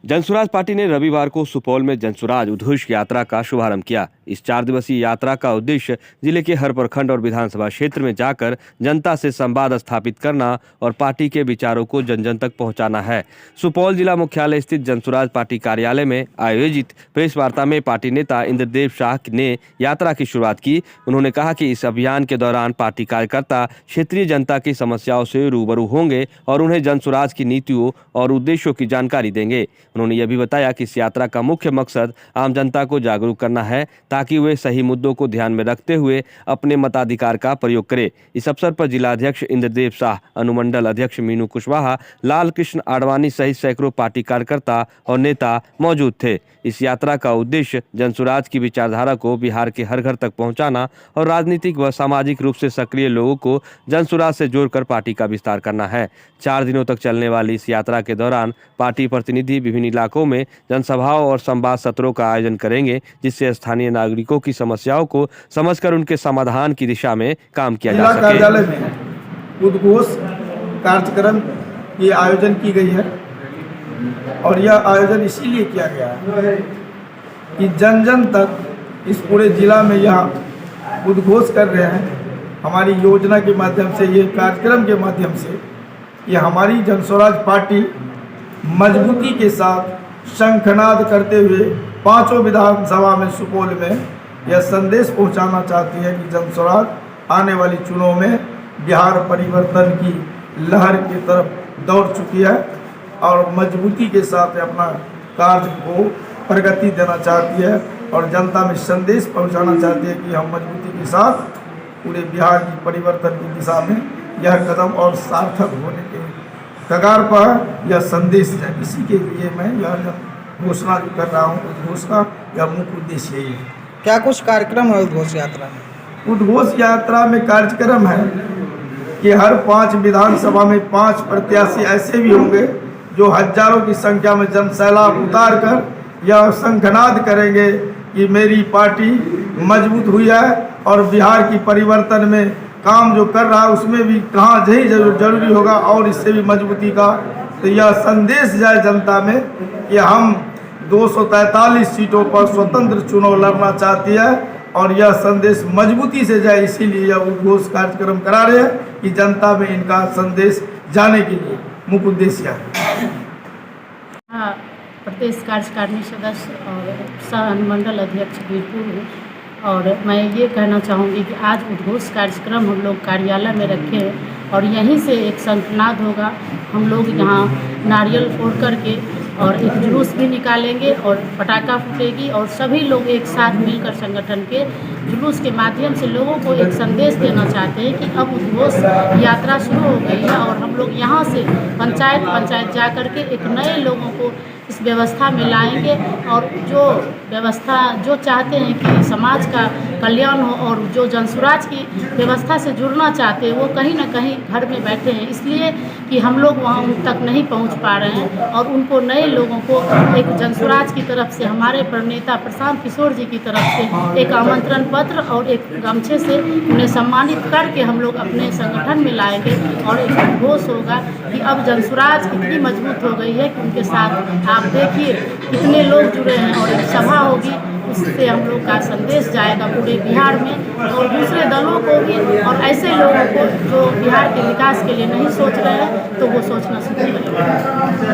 Jan Suraaj party ने रविवार को सुपौल में जनसुराज उद्घोष यात्रा का शुभारंभ किया। इस 4 दिवसीय यात्रा का उद्देश्य जिले के हर प्रखंड और विधानसभा क्षेत्र में जाकर जनता से संवाद स्थापित करना और पार्टी के विचारों को जन जन तक पहुंचाना है। सुपौल जिला मुख्यालय स्थित जनसुराज पार्टी कार्यालय में आयोजित प्रेस वार्ता में पार्टी नेता इंद्रदेव शाह ने यात्रा की शुरुआत की। उन्होंने कहा कि इस अभियान के दौरान पार्टी कार्यकर्ता क्षेत्रीय जनता की समस्याओं से रूबरू होंगे और उन्हें जनसुराज की नीतियों और उद्देश्यों की जानकारी देंगे। उन्होंने यह भी बताया कि इस यात्रा का मुख्य मकसद आम जनता को जागरूक करना है ताकि वे सही मुद्दों को ध्यान में रखते हुए अपने मताधिकार का प्रयोग करें। इस अवसर पर जिला अध्यक्ष इंद्रदेव शाह, अनुमंडल अध्यक्ष मीनू कुशवाहा, लाल कृष्ण आडवाणी सहित सैकड़ों पार्टी कार्यकर्ता और नेता मौजूद थे। इस यात्रा का उद्देश्य जनसुराज की विचारधारा को बिहार के हर घर तक पहुंचाना और राजनीतिक व सामाजिक रूप से सक्रिय लोगों को जनसुराज से जोड़कर पार्टी का विस्तार करना है। 4 दिनों तक चलने वाली इस यात्रा के दौरान पार्टी प्रतिनिधि विभिन्न इलाकों में जनसभाओं और संवाद सत्रों का आयोजन करेंगे, जिससे स्थानीय नागरिकों की समस्याओं को समझकर उनके समाधान की दिशा में काम किया जा सके। कार्यालय में उद्घोष कार्यक्रम की आयोजन की गई है और यह आयोजन इसीलिए किया गया है कि जन जन तक इस पूरे जिला में यह उद्घोष कर रहे हैं। हमारी योजना के माध्यम से, ये कार्यक्रम के माध्यम से, ये हमारी जनसुराज पार्टी मजबूती के साथ शंखनाद करते हुए 5 विधानसभा में सुपौल में यह संदेश पहुंचाना चाहती है कि जनसुराज आने वाली चुनाव में बिहार परिवर्तन की लहर की तरफ दौड़ चुकी है और मजबूती के साथ अपना कार्य को प्रगति देना चाहती है और जनता में संदेश पहुंचाना चाहती है कि हम मजबूती के साथ पूरे बिहार की परिवर्तन की दिशा में यह कदम और सार्थक होने के कगार पर यह संदेश है। इसी के लिए मैं यह घोषणा जो कर रहा हूँ, उद्घोष का यह मुख्य उद्देश्य यही है। क्या कुछ कार्यक्रम है उद्घोष यात्रा में? उद्घोष यात्रा में कार्यक्रम है कि हर 5 विधानसभा में 5 प्रत्याशी ऐसे भी होंगे जो हजारों की संख्या में जनसैलाब उतार कर यह शंखनाद करेंगे कि मेरी पार्टी मजबूत हुई है और बिहार की परिवर्तन में काम जो कर रहा है उसमें भी कहाँ जरूरी होगा और इससे भी मजबूती का। तो यह संदेश जाए जनता में कि हम 243 सीटों पर स्वतंत्र चुनाव लड़ना चाहती है और यह संदेश मजबूती से जाए, इसीलिए यह उद्घोष कार्यक्रम करा रहे हैं कि जनता में इनका संदेश जाने के लिए मुख्य उद्देश्य है। हाँ, प्रदेश कार्यकारिणी सदस्य और सह अनुमंडल अध्यक्ष बीरपुर हूँ और मैं ये कहना चाहूँगी कि आज उद्घोष कार्यक्रम हम लोग कार्यालय में रखे हैं और यहीं से एक शंखनाद होगा। हम लोग यहाँ नारियल फोड़ करके और एक जुलूस भी निकालेंगे और पटाखा फूटेगी और सभी लोग एक साथ मिलकर संगठन के जुलूस के माध्यम से लोगों को एक संदेश देना चाहते हैं कि अब उद्घोष यात्रा शुरू हो गई है और हम लोग यहाँ से पंचायत जा कर के एक नए लोगों को इस व्यवस्था में लाएंगे और जो व्यवस्था जो चाहते हैं कि समाज का कल्याण हो और जो जनसुराज की व्यवस्था से जुड़ना चाहते हैं वो कहीं ना कहीं घर में बैठे हैं, इसलिए कि हम लोग वहाँ उन तक नहीं पहुँच पा रहे हैं और उनको नए लोगों को एक जनसुराज की तरफ से, हमारे प्रणेता प्रशांत किशोर जी की तरफ से एक आमंत्रण पत्र और एक गमछे से उन्हें सम्मानित करके हम लोग अपने संगठन में लाएंगे और एक उद्घोष होगा कि अब जनसुराज इतनी मजबूत हो गई है कि उनके साथ आप देखिए कितने लोग जुड़े हैं और एक सभा होगी, उससे हम लोग का संदेश जाएगा पूरे बिहार में और दूसरे दलों को भी और ऐसे लोगों को जो बिहार के विकास के लिए नहीं सोच रहे हैं तो वो सोचना शुरू करेंगे।